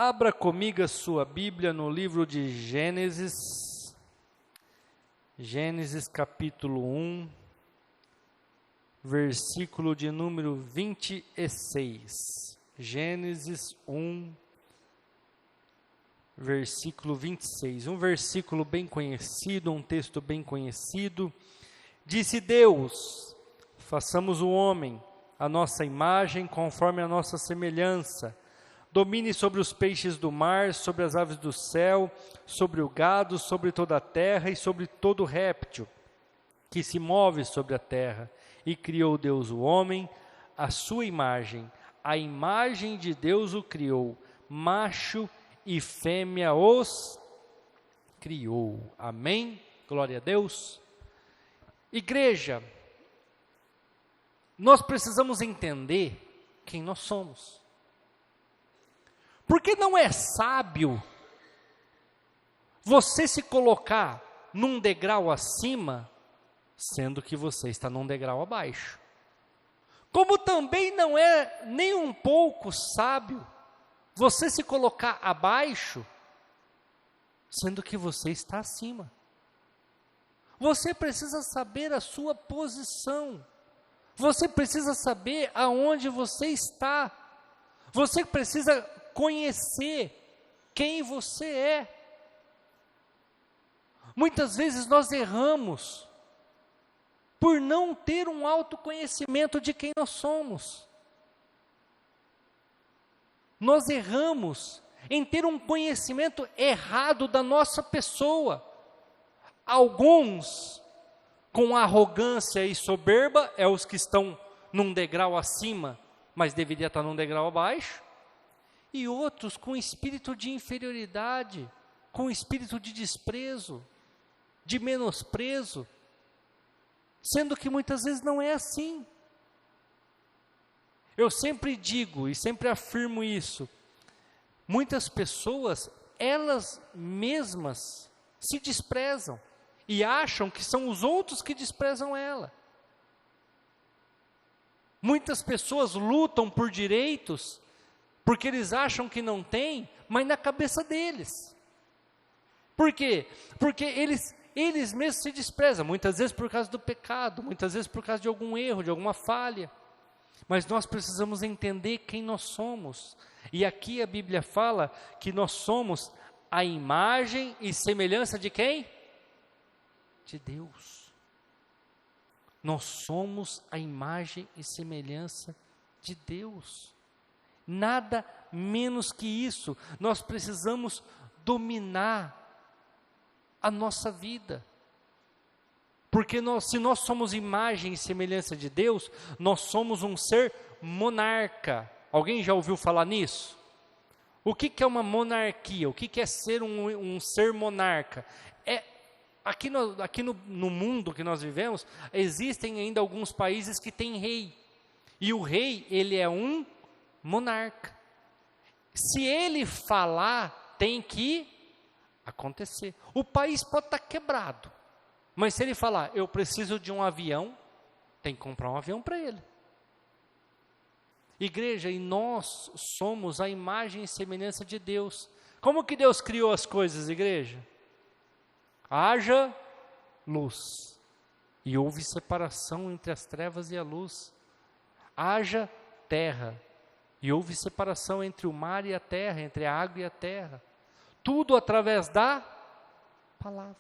Abra comigo a sua Bíblia no livro de Gênesis, Gênesis capítulo 1, versículo de número 26. Gênesis 1, versículo 26. Um versículo bem conhecido, um texto bem conhecido. Disse Deus: façamos o homem a nossa imagem, conforme a nossa semelhança. Domine sobre os peixes do mar, sobre as aves do céu, sobre o gado, sobre toda a terra e sobre todo réptil que se move sobre a terra. E criou Deus o homem, à sua imagem. A imagem de Deus o criou, macho e fêmea os criou. Amém? Glória a Deus. Igreja, nós precisamos entender quem nós somos. Porque não é sábio você se colocar num degrau acima, sendo que você está num degrau abaixo. Como também não é nem um pouco sábio você se colocar abaixo, sendo que você está acima. Você precisa saber a sua posição. Você precisa saber aonde você está. Você precisa conhecer quem você é. Muitas vezes nós erramos por não ter um autoconhecimento de quem nós somos. Nós erramos em ter um conhecimento errado da nossa pessoa. Alguns, com arrogância e soberba, é os que estão num degrau acima, mas deveria estar num degrau abaixo. E outros com espírito de inferioridade, com espírito de desprezo, de menosprezo, sendo que muitas vezes não é assim. Eu sempre digo e sempre afirmo isso, muitas pessoas, elas mesmas se desprezam e acham que são os outros que desprezam ela. Muitas pessoas lutam por direitos porque eles acham que não tem, mas na cabeça deles. Por quê? Porque eles mesmos se desprezam, muitas vezes por causa do pecado, muitas vezes por causa de algum erro, de alguma falha. Mas nós precisamos entender quem nós somos. E aqui a Bíblia fala que nós somos a imagem e semelhança de quem? De Deus. Nós somos a imagem e semelhança de Deus. Nada menos que isso. Nós precisamos dominar a nossa vida. Porque se nós somos imagem e semelhança de Deus, nós somos um ser monarca. Alguém já ouviu falar nisso? O que é uma monarquia? O que é ser um ser monarca? Aqui no mundo que nós vivemos, existem ainda alguns países que têm rei. E o rei, ele é um monarca. Se ele falar, tem que acontecer. O país pode estar quebrado, mas se ele falar, eu preciso de um avião, tem que comprar um avião para ele. Igreja, e nós somos a imagem e semelhança de Deus. Como que Deus criou as coisas, igreja? Haja luz, e houve separação entre as trevas e a luz. Haja terra, e houve separação entre o mar e a terra, entre a água e a terra. Tudo através da palavra.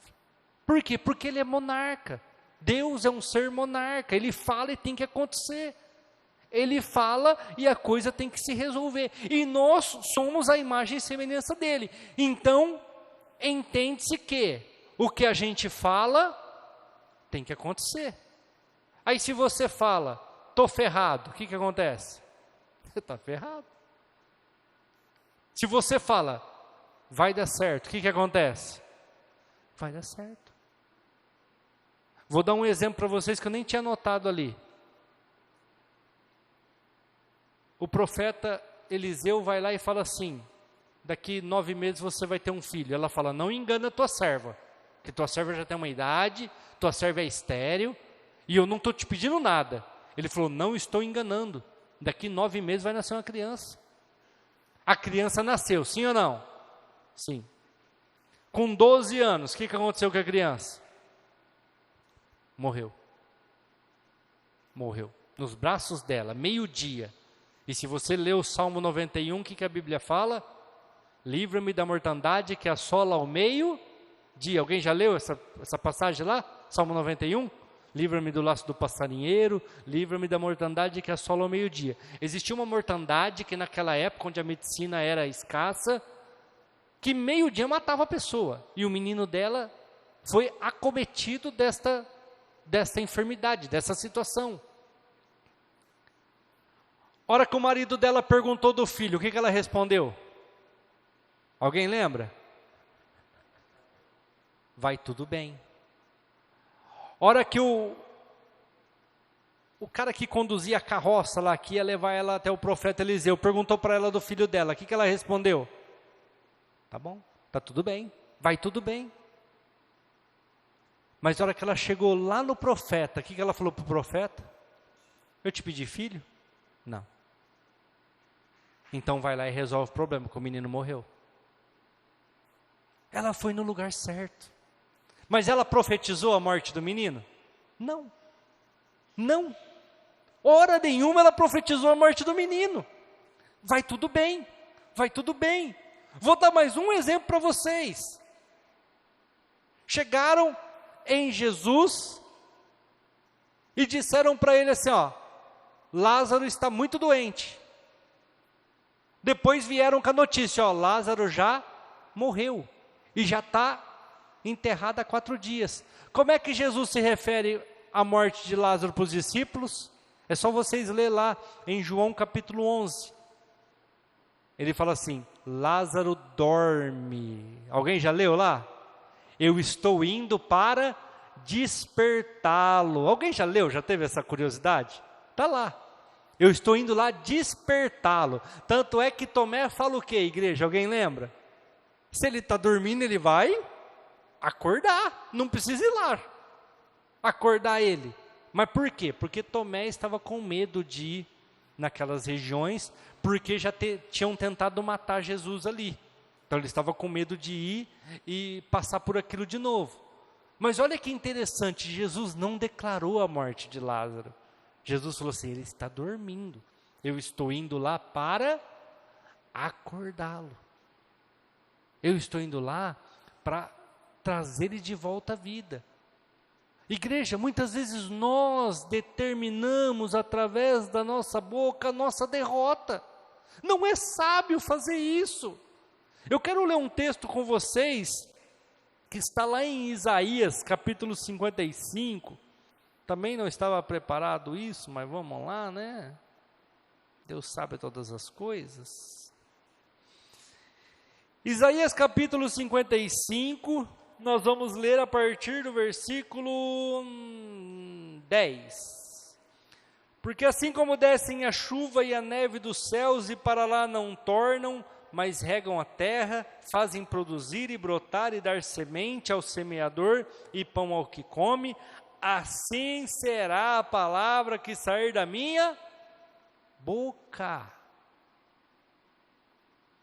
Por quê? Porque ele é monarca. Deus é um ser monarca. Ele fala e tem que acontecer. Ele fala e a coisa tem que se resolver. E nós somos a imagem e semelhança dele. Então, entende-se que o que a gente fala tem que acontecer. Aí se você fala, estou ferrado, o que acontece? Você está ferrado. Se você fala, vai dar certo, o que acontece? Vai dar certo. Vou dar um exemplo para vocês que eu nem tinha notado ali. O profeta Eliseu vai lá e fala assim, daqui 9 meses você vai ter um filho. Ela fala, não engana a tua serva, que tua serva já tem uma idade, tua serva é estéril, e eu não estou te pedindo nada. Ele falou, não estou enganando, daqui 9 meses vai nascer uma criança. A criança nasceu, sim ou não? Sim. Com 12 anos, o que aconteceu com a criança? Morreu. Morreu. Nos braços dela, meio-dia. E se você lê o Salmo 91, o que a Bíblia fala? Livra-me da mortandade que assola ao meio-dia. Alguém já leu essa passagem lá? Salmo 91? Livra-me do laço do passarinheiro, livra-me da mortandade que assola ao meio-dia. Existia uma mortandade que naquela época, onde a medicina era escassa, que meio-dia matava a pessoa. E o menino dela foi acometido desta enfermidade, dessa situação. Hora que o marido dela perguntou do filho, o que ela respondeu? Alguém lembra? Vai tudo bem. Hora que o cara que conduzia a carroça lá, que ia levar ela até o profeta Eliseu, perguntou para ela do filho dela, o que ela respondeu? Tá bom, tá tudo bem, vai tudo bem. Mas a hora que ela chegou lá no profeta, o que ela falou para o profeta? Eu te pedi filho? Não. Então vai lá e resolve o problema, que o menino morreu. Ela foi no lugar certo. Mas ela profetizou a morte do menino? Não. Não. Hora nenhuma ela profetizou a morte do menino. Vai tudo bem. Vai tudo bem. Vou dar mais um exemplo para vocês. Chegaram em Jesus e disseram para ele assim, ó, Lázaro está muito doente. Depois vieram com a notícia, ó, Lázaro já morreu e já está enterrado há 4 dias. Como é que Jesus se refere à morte de Lázaro para os discípulos? É só vocês ler lá em João capítulo 11. Ele fala assim, Lázaro dorme. Alguém já leu lá? Eu estou indo para despertá-lo. Alguém já leu? Já teve essa curiosidade? Está lá. Eu estou indo lá despertá-lo. Tanto é que Tomé fala o quê, igreja? Alguém lembra? Se ele está dormindo, ele vai acordar. Não precisa ir lá acordar ele. Mas por quê? Porque Tomé estava com medo de ir naquelas regiões, porque já tinham tentado matar Jesus ali. Então ele estava com medo de ir e passar por aquilo de novo. Mas olha que interessante, Jesus não declarou a morte de Lázaro. Jesus falou assim, ele está dormindo. Eu estou indo lá para acordá-lo. Eu estou indo lá para trazer ele de volta à vida. Igreja, muitas vezes nós determinamos através da nossa boca a nossa derrota. Não é sábio fazer isso. Eu quero ler um texto com vocês, que está lá em Isaías, capítulo 55. Também não estava preparado isso, mas vamos lá, né? Deus sabe todas as coisas. Isaías capítulo 55, nós vamos ler a partir do versículo 10. Porque assim como descem a chuva e a neve dos céus e para lá não tornam, mas regam a terra, fazem produzir e brotar e dar semente ao semeador e pão ao que come, assim será a palavra que sair da minha boca.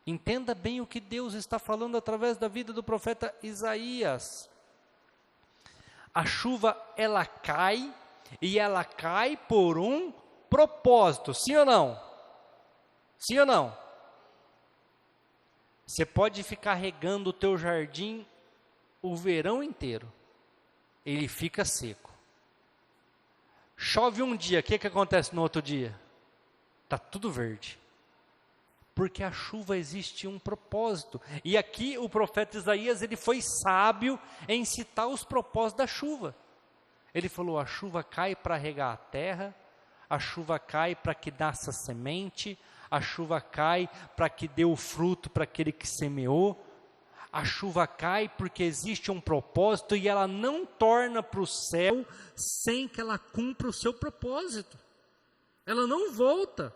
Entenda bem o que Deus está falando através da vida do profeta Isaías. A chuva, ela cai, e ela cai por um propósito, sim ou não? Sim ou não? Você pode ficar regando o teu jardim o verão inteiro, ele fica seco. Chove um dia, o que acontece no outro dia? Está tudo verde. Porque a chuva existe um propósito. E aqui o profeta Isaías, ele foi sábio em citar os propósitos da chuva. Ele falou, a chuva cai para regar a terra, a chuva cai para que nasça semente, a chuva cai para que dê o fruto para aquele que semeou, a chuva cai porque existe um propósito e ela não torna para o céu sem que ela cumpra o seu propósito. Ela não volta.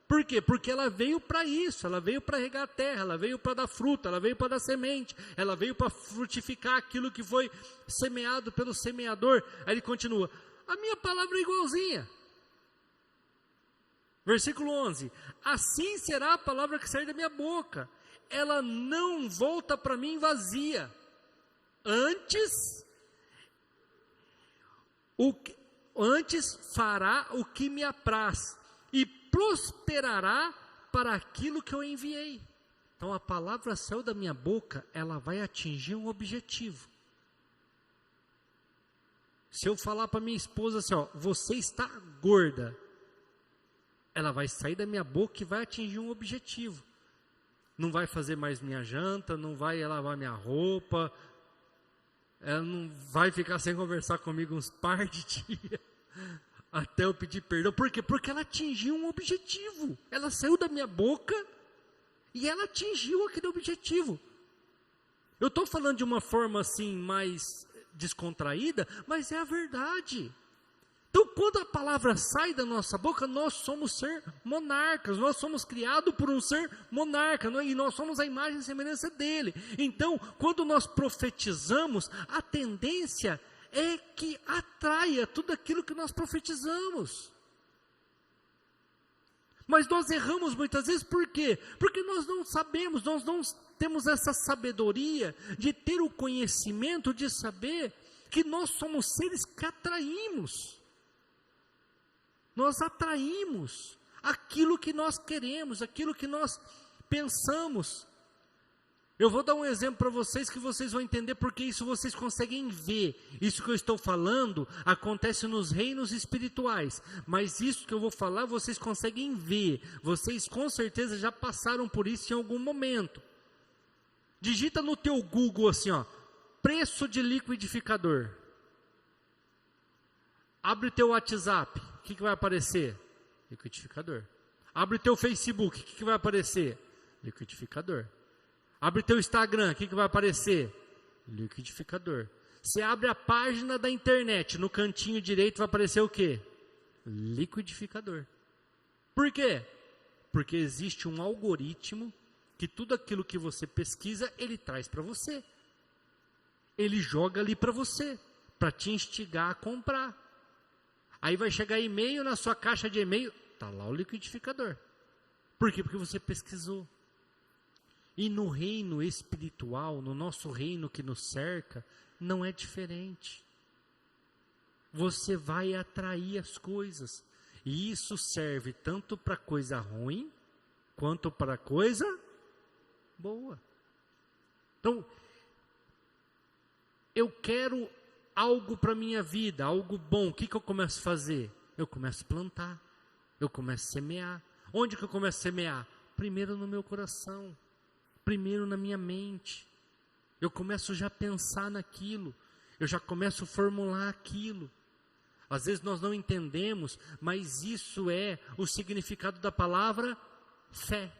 Por quê? Porque ela veio para isso, ela veio para regar a terra, ela veio para dar fruta, ela veio para dar semente, ela veio para frutificar aquilo que foi semeado pelo semeador. Aí ele continua, a minha palavra é igualzinha. Versículo 11: assim será a palavra que sair da minha boca, ela não volta para mim vazia, antes fará o que me apraz, e prosperará para aquilo que eu enviei. Então a palavra saiu da minha boca, ela vai atingir um objetivo. Se eu falar para minha esposa assim, ó, você está gorda, ela vai sair da minha boca e vai atingir um objetivo. Não vai fazer mais minha janta, não vai lavar minha roupa, ela não vai ficar sem conversar comigo uns par de dias, até eu pedir perdão. Por quê? Porque ela atingiu um objetivo. Ela saiu da minha boca e ela atingiu aquele objetivo. Eu estou falando de uma forma assim, mais descontraída, mas é a verdade. Então, quando a palavra sai da nossa boca, nós somos ser monarcas, nós somos criados por um ser monarca, e nós somos a imagem e semelhança dele. Então, quando nós profetizamos, a tendência é que atraia tudo aquilo que nós profetizamos. Mas nós erramos muitas vezes, por quê? Porque nós não sabemos, nós não temos essa sabedoria de ter o conhecimento de saber que nós somos seres que atraímos. Nós atraímos aquilo que nós queremos, aquilo que nós pensamos. Eu vou dar um exemplo para vocês que vocês vão entender porque isso vocês conseguem ver. Isso que eu estou falando acontece nos reinos espirituais, mas isso que eu vou falar vocês conseguem ver. Vocês com certeza já passaram por isso em algum momento. Digita no teu Google assim, ó, preço de liquidificador. Abre teu WhatsApp, o que vai aparecer? Liquidificador. Abre teu Facebook, o que vai aparecer? Liquidificador. Abre teu Instagram, o que vai aparecer? Liquidificador. Você abre a página da internet, no cantinho direito vai aparecer o quê? Liquidificador. Por quê? Porque existe um algoritmo que tudo aquilo que você pesquisa, ele traz para você. Ele joga ali para você, para te instigar a comprar. Aí vai chegar e-mail na sua caixa de e-mail, está lá o liquidificador. Por quê? Porque você pesquisou. E no reino espiritual, no nosso reino que nos cerca, não é diferente. Você vai atrair as coisas. E isso serve tanto para coisa ruim, quanto para coisa boa. Então, eu quero algo para a minha vida, algo bom. O que eu começo a fazer? Eu começo a plantar, eu começo a semear. Onde que eu começo a semear? Primeiro no meu coração, primeiro na minha mente. Eu começo já a pensar naquilo, eu já começo a formular aquilo. Às vezes nós não entendemos, mas isso é o significado da palavra fé.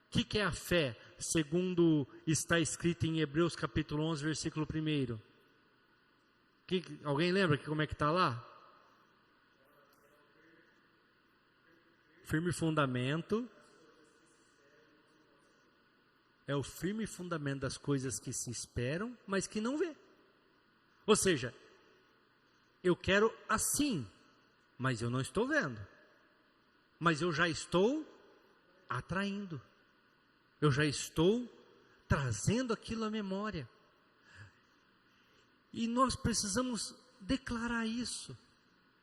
O que é a fé? Segundo está escrito em Hebreus capítulo 11, versículo 1. Alguém lembra como é que está lá? Firme fundamento. É o firme fundamento das coisas que se esperam, mas que não vê. Ou seja, eu quero assim, mas eu não estou vendo. Mas eu já estou atraindo. Eu já estou trazendo aquilo à memória. E nós precisamos declarar isso.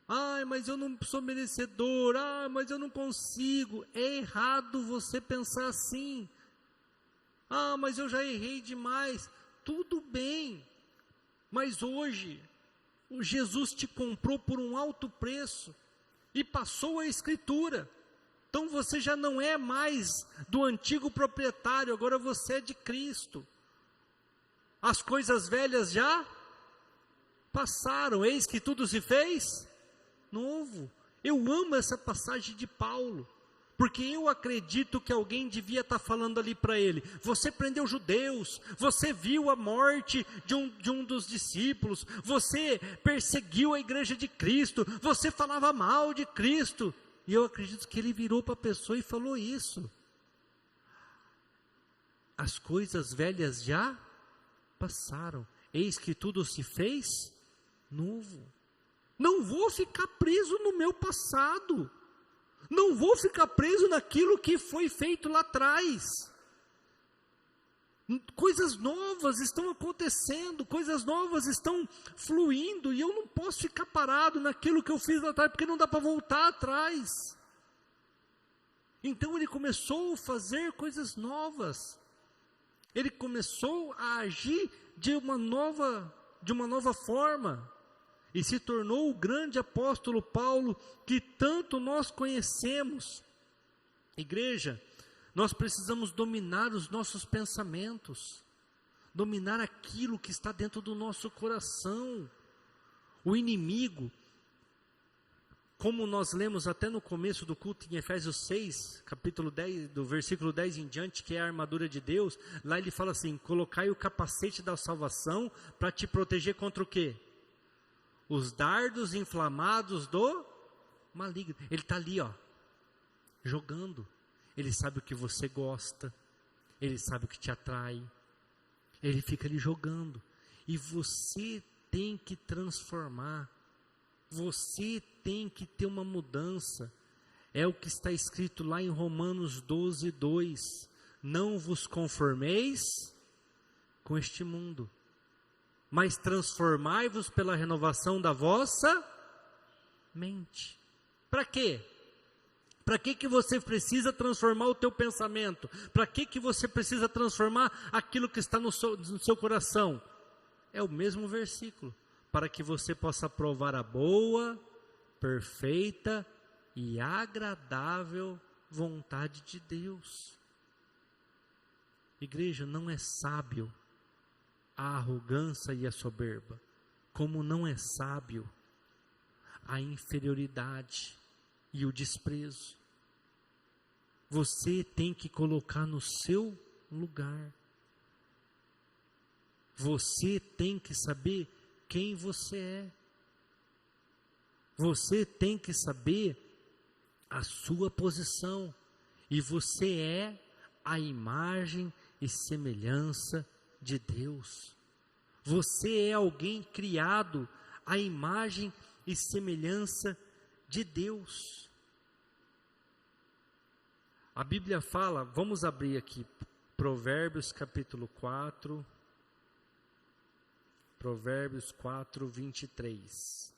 Ai, mas eu não sou merecedor. Ai, mas eu não consigo. É errado você pensar assim. Ah, mas eu já errei demais. Tudo bem. Mas hoje, o Jesus te comprou por um alto preço. E passou a Escritura. Então você já não é mais do antigo proprietário. Agora você é de Cristo. As coisas velhas já passaram, eis que tudo se fez novo. Eu amo essa passagem de Paulo, porque eu acredito que alguém devia estar falando ali para ele: você prendeu judeus, você viu a morte de um dos discípulos, você perseguiu a igreja de Cristo, você falava mal de Cristo. E eu acredito que ele virou para a pessoa e falou isso. As coisas velhas já passaram, eis que tudo se fez novo. Não vou ficar preso no meu passado. Não vou ficar preso naquilo que foi feito lá atrás. Coisas novas estão acontecendo, coisas novas estão fluindo, e eu não posso ficar parado naquilo que eu fiz lá atrás, porque não dá para voltar atrás. Então ele começou a fazer coisas novas, ele começou a agir de uma nova forma, e se tornou o grande apóstolo Paulo, que tanto nós conhecemos. Igreja, nós precisamos dominar os nossos pensamentos, dominar aquilo que está dentro do nosso coração. O inimigo, como nós lemos até no começo do culto em Efésios 6, capítulo 10, do versículo 10 em diante, que é a armadura de Deus, lá ele fala assim: colocai o capacete da salvação para te proteger contra o quê? Os dardos inflamados do maligno. Ele está ali, jogando. Ele sabe o que você gosta, ele sabe o que te atrai, ele fica ali jogando, e você tem que transformar, você tem que ter uma mudança. É o que está escrito lá em Romanos 12, 2, não vos conformeis com este mundo, mas transformai-vos pela renovação da vossa mente. Para quê? Para que você precisa transformar o teu pensamento? Para que você precisa transformar aquilo que está no seu coração? É o mesmo versículo. Para que você possa provar a boa, perfeita e agradável vontade de Deus. Igreja, não é sábio a arrogância e a soberba, como não é sábio a inferioridade e o desprezo. Você tem que colocar no seu lugar. Você tem que saber quem você é. Você tem que saber a sua posição. E você é a imagem e semelhança de Deus. Você é alguém criado à imagem e semelhança de Deus. A Bíblia fala, vamos abrir aqui, Provérbios capítulo 4, Provérbios 4, 23.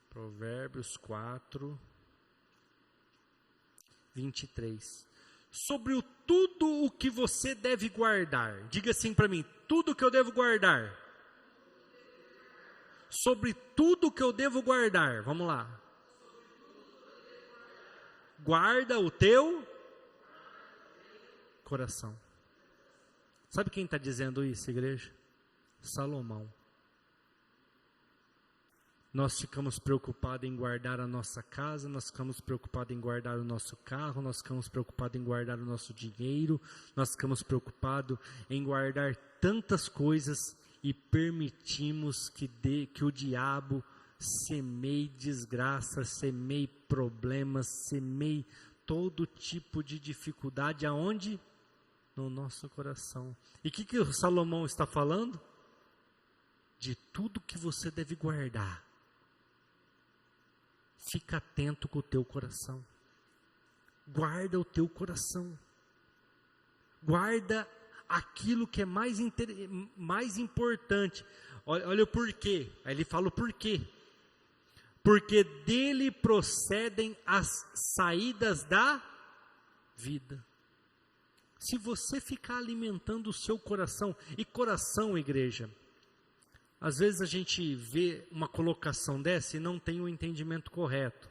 Provérbios 4, 23. Sobre tudo o que você deve guardar, diga assim para mim, tudo que eu devo guardar. Sobre tudo que eu devo guardar, vamos lá. Guarda o teu coração. Sabe quem está dizendo isso, igreja? Salomão. Nós ficamos preocupados em guardar a nossa casa, nós ficamos preocupados em guardar o nosso carro, nós ficamos preocupados em guardar o nosso dinheiro, nós ficamos preocupados em guardar tantas coisas e permitimos que o diabo semeie desgraça, semeie problemas, semeie todo tipo de dificuldade. Aonde? No nosso coração. E o que o Salomão está falando? De tudo que você deve guardar. Fica atento com o teu coração. Guarda o teu coração. Guarda aquilo que é mais importante. Olha o porquê. Aí ele fala o porquê. Porque dele procedem as saídas da vida. Se você ficar alimentando o seu coração, e coração, igreja, às vezes a gente vê uma colocação dessa e não tem o entendimento correto.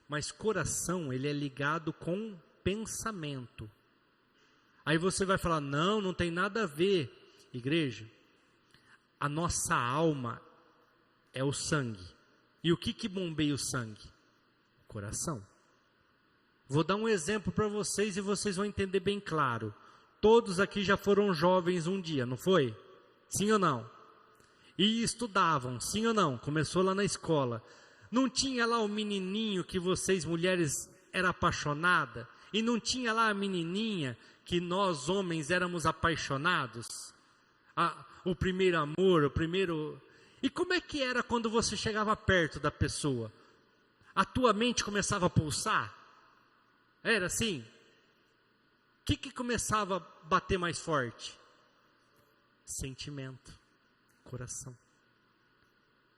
Mas coração, ele é ligado com pensamento. Aí você vai falar, não tem nada a ver. Igreja, a nossa alma é o sangue. E o que bombeia o sangue? O coração. Vou dar um exemplo para vocês e vocês vão entender bem claro. Todos aqui já foram jovens um dia, não foi? Sim ou não? E estudavam, sim ou não? Começou lá na escola. Não tinha lá o menininho que vocês mulheres eram apaixonadas? E não tinha lá a menininha que nós homens éramos apaixonados? O primeiro amor, o primeiro... E como é que era quando você chegava perto da pessoa? A tua mente começava a pulsar? Era assim? O que começava a bater mais forte? Sentimento, coração.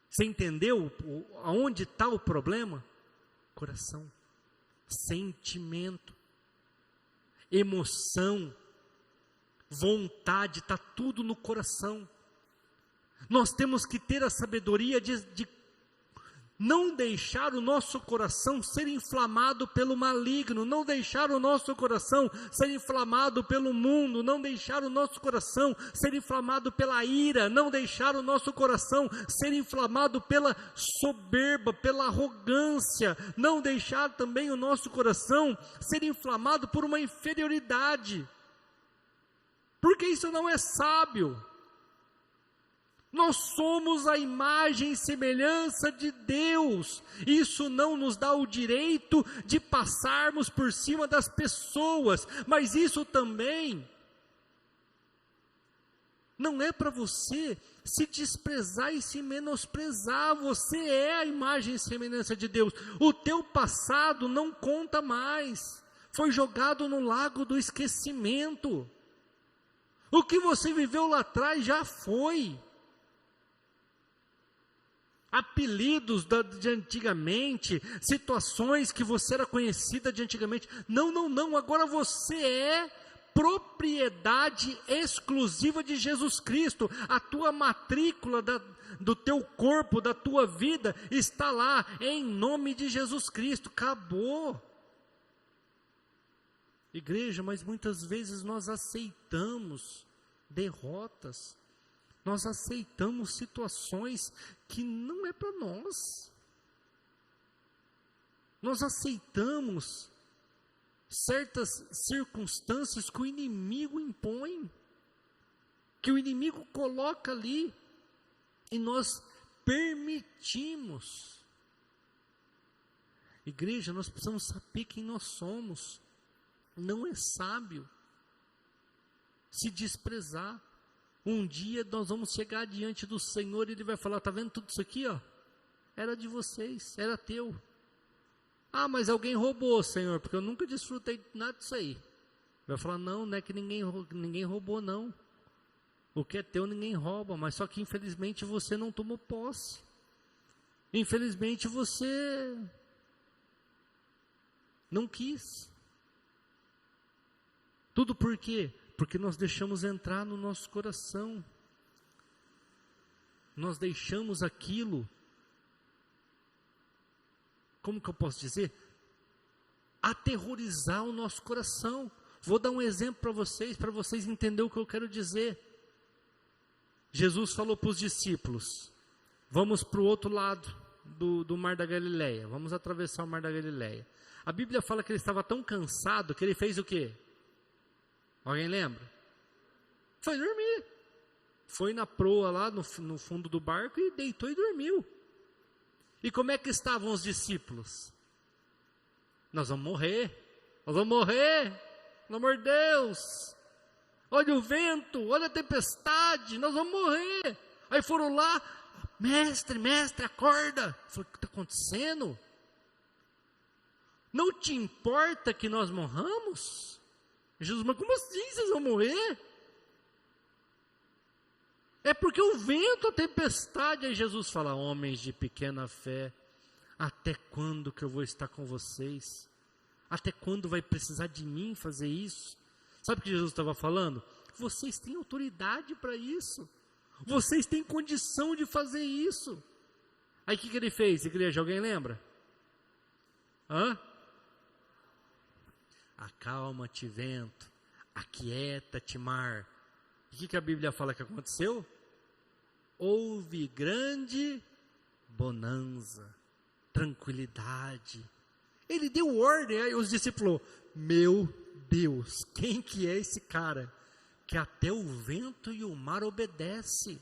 Você entendeu aonde está o problema? Coração, sentimento, emoção, vontade, está tudo no coração. Nós temos que ter a sabedoria de não deixar o nosso coração ser inflamado pelo maligno, não deixar o nosso coração ser inflamado pelo mundo, não deixar o nosso coração ser inflamado pela ira, não deixar o nosso coração ser inflamado pela soberba, pela arrogância, não deixar também o nosso coração ser inflamado por uma inferioridade, porque isso não é sábio. Nós somos a imagem e semelhança de Deus. Isso não nos dá o direito de passarmos por cima das pessoas, mas isso também não é para você se desprezar e se menosprezar. Você é a imagem e semelhança de Deus. O teu passado não conta mais. Foi jogado no lago do esquecimento. O que você viveu lá atrás já foi. Apelidos de antigamente, situações que você era conhecida de antigamente. Não, agora você é propriedade exclusiva de Jesus Cristo. A tua matrícula do teu corpo, da tua vida, está lá, em nome de Jesus Cristo. Acabou. Igreja, mas muitas vezes nós aceitamos derrotas. Nós aceitamos situações que não é para nós. Nós aceitamos certas circunstâncias que o inimigo impõe, que o inimigo coloca ali, e nós permitimos. Igreja, nós precisamos saber quem nós somos. Não é sábio se desprezar. Um dia nós vamos chegar diante do Senhor e Ele vai falar: está vendo tudo isso aqui? Ó? Era de vocês, era teu. Ah, mas alguém roubou, Senhor, porque eu nunca desfrutei nada disso aí. Vai falar: não é que ninguém roubou, não. O que é teu ninguém rouba, mas só que infelizmente você não tomou posse. Infelizmente você não quis. Tudo por quê? Porque nós deixamos entrar no nosso coração. Nós deixamos aquilo, como que eu posso dizer? Aterrorizar o nosso coração. Vou dar um exemplo para vocês entenderem o que eu quero dizer. Jesus falou para os discípulos: vamos para o outro lado do Mar da Galileia. Vamos atravessar o Mar da Galileia. A Bíblia fala que ele estava tão cansado que ele fez o quê? Alguém lembra? Foi dormir. Foi na proa lá no fundo do barco e deitou e dormiu. E como é que estavam os discípulos? Nós vamos morrer. Pelo amor de Deus. Olha o vento, olha a tempestade, nós vamos morrer. Aí foram lá: mestre, acorda. Falei: o que está acontecendo? Não te importa que nós morramos? Jesus: mas como assim vocês vão morrer? É porque o vento, a tempestade. Aí Jesus fala: homens de pequena fé, até quando que eu vou estar com vocês? Até quando vai precisar de mim fazer isso? Sabe o que Jesus estava falando? Vocês têm autoridade para isso. Vocês têm condição de fazer isso. Aí o que ele fez, igreja? Alguém lembra? Acalma-te, vento, aquieta-te, mar. O que a Bíblia fala que aconteceu? Houve grande bonança, tranquilidade. Ele deu ordem, aí os discípulos: meu Deus, quem que é esse cara? Que até o vento e o mar obedecem.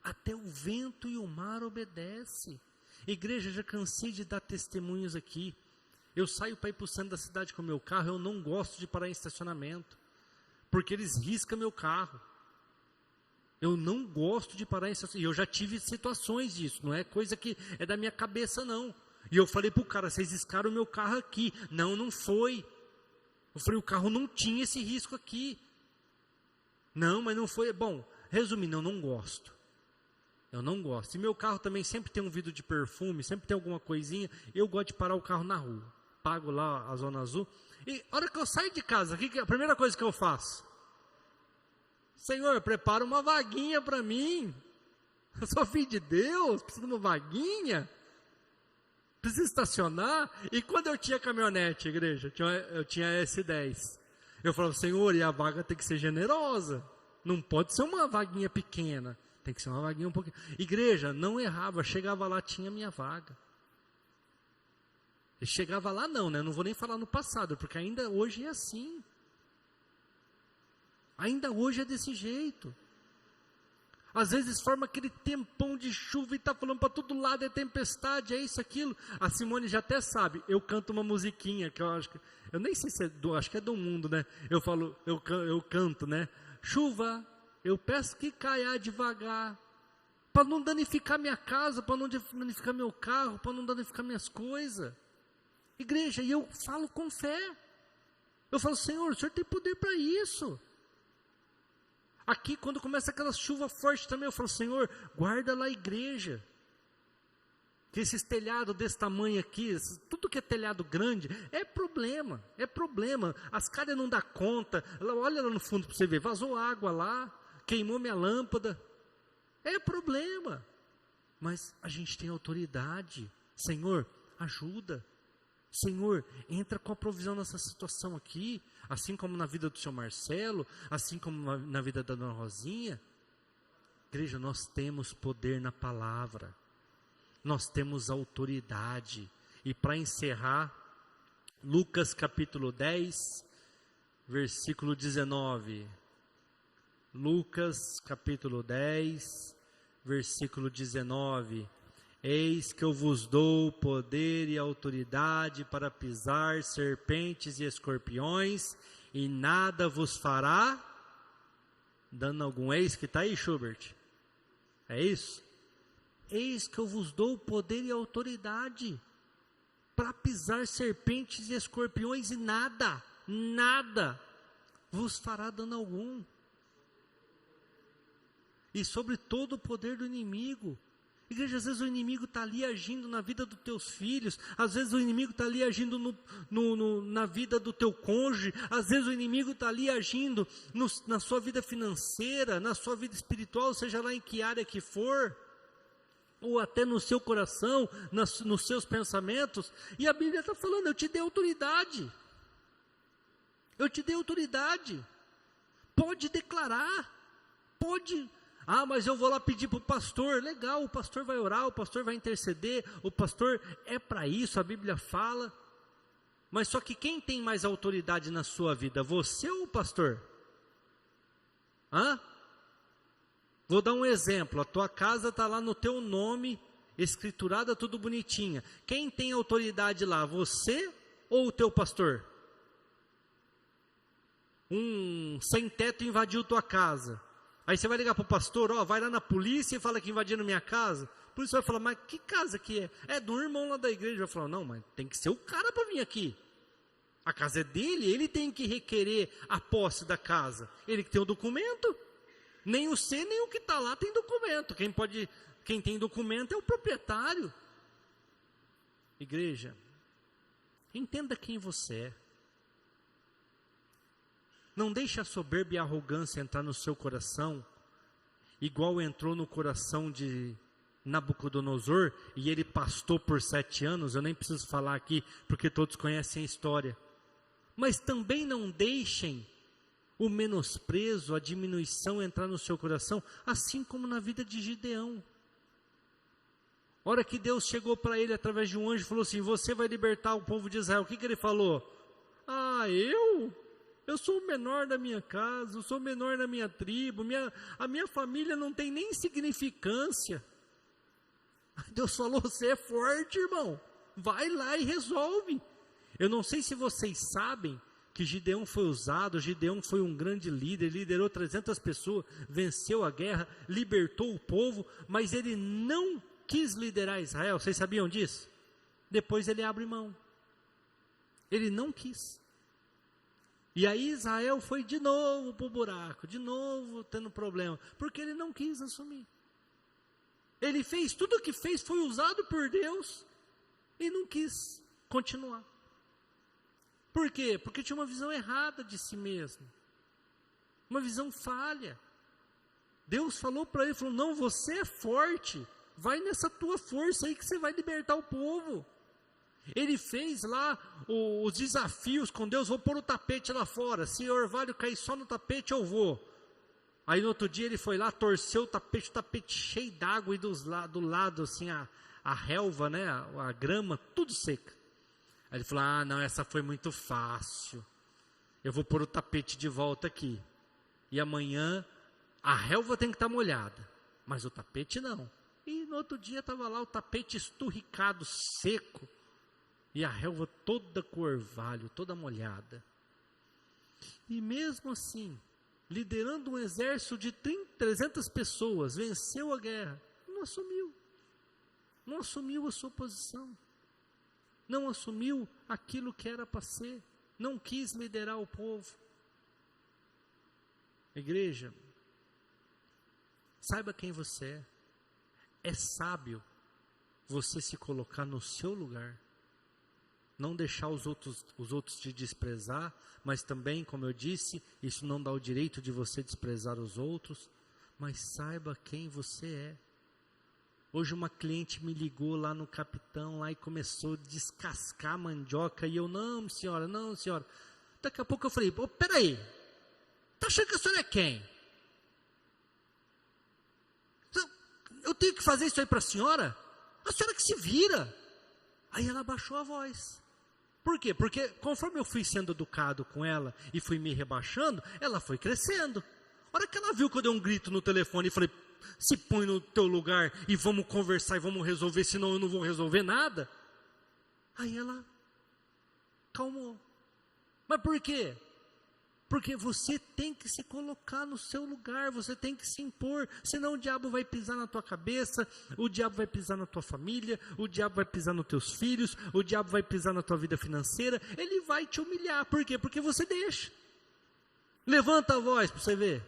Até o vento e o mar obedecem. Igreja, já cansei de dar testemunhos aqui. Eu saio para ir para o centro da cidade com o meu carro, eu não gosto de parar em estacionamento, porque eles riscam meu carro. Eu não gosto de parar em estacionamento. E eu já tive situações disso, não é coisa que é da minha cabeça, não. E eu falei para o cara, vocês riscaram o meu carro aqui. Não, não foi. Eu falei, o carro não tinha esse risco aqui. Não, mas não foi. Bom, resumindo, eu não gosto. Eu não gosto. E meu carro também sempre tem um vidro de perfume, sempre tem alguma coisinha. Eu gosto de parar o carro na rua. Pago lá a zona azul. E a hora que eu saio de casa, a primeira coisa que eu faço? Senhor, prepara uma vaguinha para mim. Eu sou filho de Deus, preciso de uma vaguinha. Preciso estacionar. E quando eu tinha caminhonete, igreja, eu tinha S10. Eu falava, Senhor, e a vaga tem que ser generosa. Não pode ser uma vaguinha pequena. Tem que ser uma vaguinha um pouquinho. Igreja, não errava. Chegava lá, tinha minha vaga. E chegava lá não, né? Eu não vou nem falar no passado, porque ainda hoje é assim. Ainda hoje é desse jeito. Às vezes forma aquele tempão de chuva e está falando para todo lado, é tempestade, é isso, aquilo. A Simone já até sabe, eu canto uma musiquinha, que eu acho que, eu nem sei se é acho que é do mundo, né? Eu falo, eu canto, né? Chuva, eu peço que caia devagar, para não danificar minha casa, para não danificar meu carro, para não danificar minhas coisas. Igreja, e eu falo com fé. Eu falo, Senhor, o Senhor tem poder para isso. Aqui, quando começa aquela chuva forte também, eu falo, Senhor, guarda lá a igreja. Que esses telhados desse tamanho aqui, tudo que é telhado grande, é problema. As calhas não dão conta. Olha lá no fundo para você ver, vazou água lá, queimou minha lâmpada. É problema. Mas a gente tem autoridade. Senhor, ajuda. Senhor, entra com a provisão nessa situação aqui, assim como na vida do seu Marcelo, assim como na vida da dona Rosinha. Igreja, nós temos poder na palavra, nós temos autoridade. E para encerrar, Lucas capítulo 10, versículo 19. Lucas capítulo 10, versículo 19. Eis que eu vos dou poder e autoridade para pisar serpentes e escorpiões, e nada vos fará, dando algum eis que está aí, Schubert? É isso? Eis que eu vos dou poder e autoridade para pisar serpentes e escorpiões, e nada vos fará dano algum. E sobre todo o poder do inimigo. Igreja, às vezes o inimigo está ali agindo na vida dos teus filhos, às vezes o inimigo está ali agindo na vida do teu cônjuge, às vezes o inimigo está ali agindo na sua vida financeira, na sua vida espiritual, seja lá em que área que for, ou até no seu coração, nos seus pensamentos. E a Bíblia está falando, eu te dei autoridade, pode declarar, pode. Ah, mas eu vou lá pedir para o pastor. Legal, o pastor vai orar, o pastor vai interceder, o pastor é para isso, a Bíblia fala. Mas só que quem tem mais autoridade na sua vida, você ou o pastor? Vou dar um exemplo, a tua casa está lá no teu nome, escriturada, tudo bonitinha. Quem tem autoridade lá, você ou o teu pastor? Um sem teto invadiu tua casa. Aí você vai ligar para o pastor, vai lá na polícia e fala que invadiram minha casa. A polícia vai falar, mas que casa que é? É do irmão lá da igreja. Vai falar, não, mas tem que ser o cara para vir aqui. A casa é dele, ele tem que requerer a posse da casa. Ele que tem o documento. Nem você, nem o que está lá tem documento. Quem tem documento é o proprietário. Igreja, entenda quem você é. Não deixe a soberba e a arrogância entrar no seu coração, igual entrou no coração de Nabucodonosor, e ele pastou por 7 anos, eu nem preciso falar aqui, porque todos conhecem a história. Mas também não deixem o menosprezo, a diminuição entrar no seu coração, assim como na vida de Gideão. A hora que Deus chegou para ele através de um anjo e falou assim, você vai libertar o povo de Israel. O que ele falou? Eu sou o menor da minha casa, eu sou o menor da minha tribo, a minha família não tem nem significância. Deus falou, você é forte, irmão, vai lá e resolve. Eu não sei se vocês sabem, que Gideão foi usado, Gideão foi um grande líder, liderou 300 pessoas, venceu a guerra, libertou o povo, mas ele não quis liderar Israel. Vocês sabiam disso? Depois ele abre mão. Ele não quis. E aí Israel foi de novo para o buraco, de novo tendo problema, porque ele não quis assumir. Ele fez, tudo o que fez foi usado por Deus e não quis continuar. Por quê? Porque tinha uma visão errada de si mesmo, uma visão falha. Deus falou para ele, falou, não, você é forte, vai nessa tua força aí que você vai libertar o povo. Ele fez lá os desafios com Deus, vou pôr o tapete lá fora, se o orvalho cair só no tapete eu vou. Aí no outro dia ele foi lá, torceu o tapete cheio d'água e do lado assim a relva, né, a grama, tudo seca. Aí ele falou, não, essa foi muito fácil, eu vou pôr o tapete de volta aqui. E amanhã a relva tem que estar molhada, mas o tapete não. E no outro dia estava lá o tapete esturricado, seco. E a relva toda com orvalho, toda molhada. E mesmo assim, liderando um exército de 300 pessoas, venceu a guerra, não assumiu a sua posição, não assumiu aquilo que era para ser, não quis liderar o povo. Igreja, saiba quem você é sábio você se colocar no seu lugar, não deixar os outros te desprezar, mas também, como eu disse, isso não dá o direito de você desprezar os outros, mas saiba quem você é. Hoje uma cliente me ligou lá no Capitão, lá e começou a descascar a mandioca, e eu, não senhora, daqui a pouco eu falei, peraí, tá achando que a senhora é quem? Eu tenho que fazer isso aí para a senhora que se vira. Aí ela baixou a voz. Por quê? Porque conforme eu fui sendo educado com ela e fui me rebaixando, ela foi crescendo. A hora que ela viu que eu dei um grito no telefone e falei, se põe no teu lugar e vamos conversar e vamos resolver, senão eu não vou resolver nada. Aí ela calmou. Mas por quê? Porque você tem que se colocar no seu lugar, você tem que se impor, senão o diabo vai pisar na tua cabeça, o diabo vai pisar na tua família, o diabo vai pisar nos teus filhos, o diabo vai pisar na tua vida financeira, ele vai te humilhar. Por quê? Porque você deixa. Levanta a voz para você ver,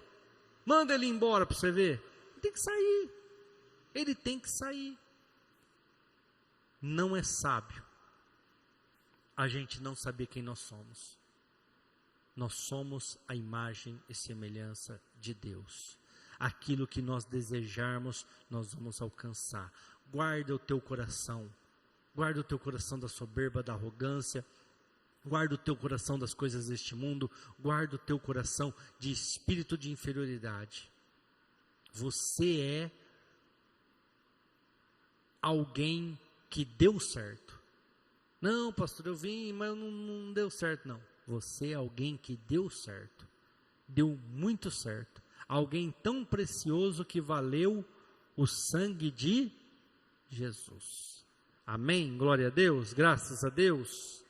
manda ele embora para você ver, ele tem que sair. Não é sábio a gente não saber quem nós somos. Nós somos a imagem e semelhança de Deus. Aquilo que nós desejarmos, nós vamos alcançar. Guarda o teu coração. Guarda o teu coração da soberba, da arrogância. Guarda o teu coração das coisas deste mundo. Guarda o teu coração de espírito de inferioridade. Você é alguém que deu certo. Não, pastor, eu vim, mas não deu certo, não. Você é alguém que deu certo, deu muito certo, alguém tão precioso que valeu o sangue de Jesus. Amém? Glória a Deus, graças a Deus.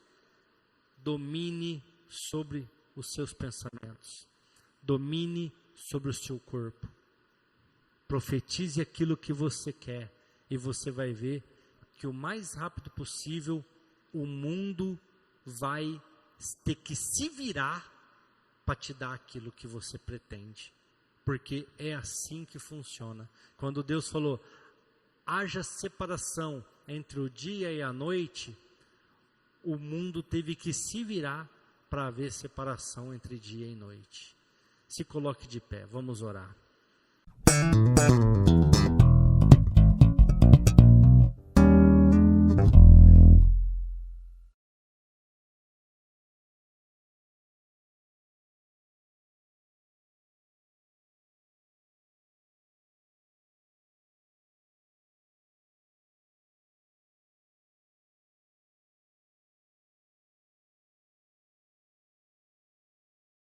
Domine sobre os seus pensamentos, domine sobre o seu corpo, profetize aquilo que você quer e você vai ver que o mais rápido possível o mundo vai ter que se virar para te dar aquilo que você pretende, porque é assim que funciona. Quando Deus falou, haja separação entre o dia e a noite, o mundo teve que se virar para haver separação entre dia e noite. Se coloque de pé, vamos orar.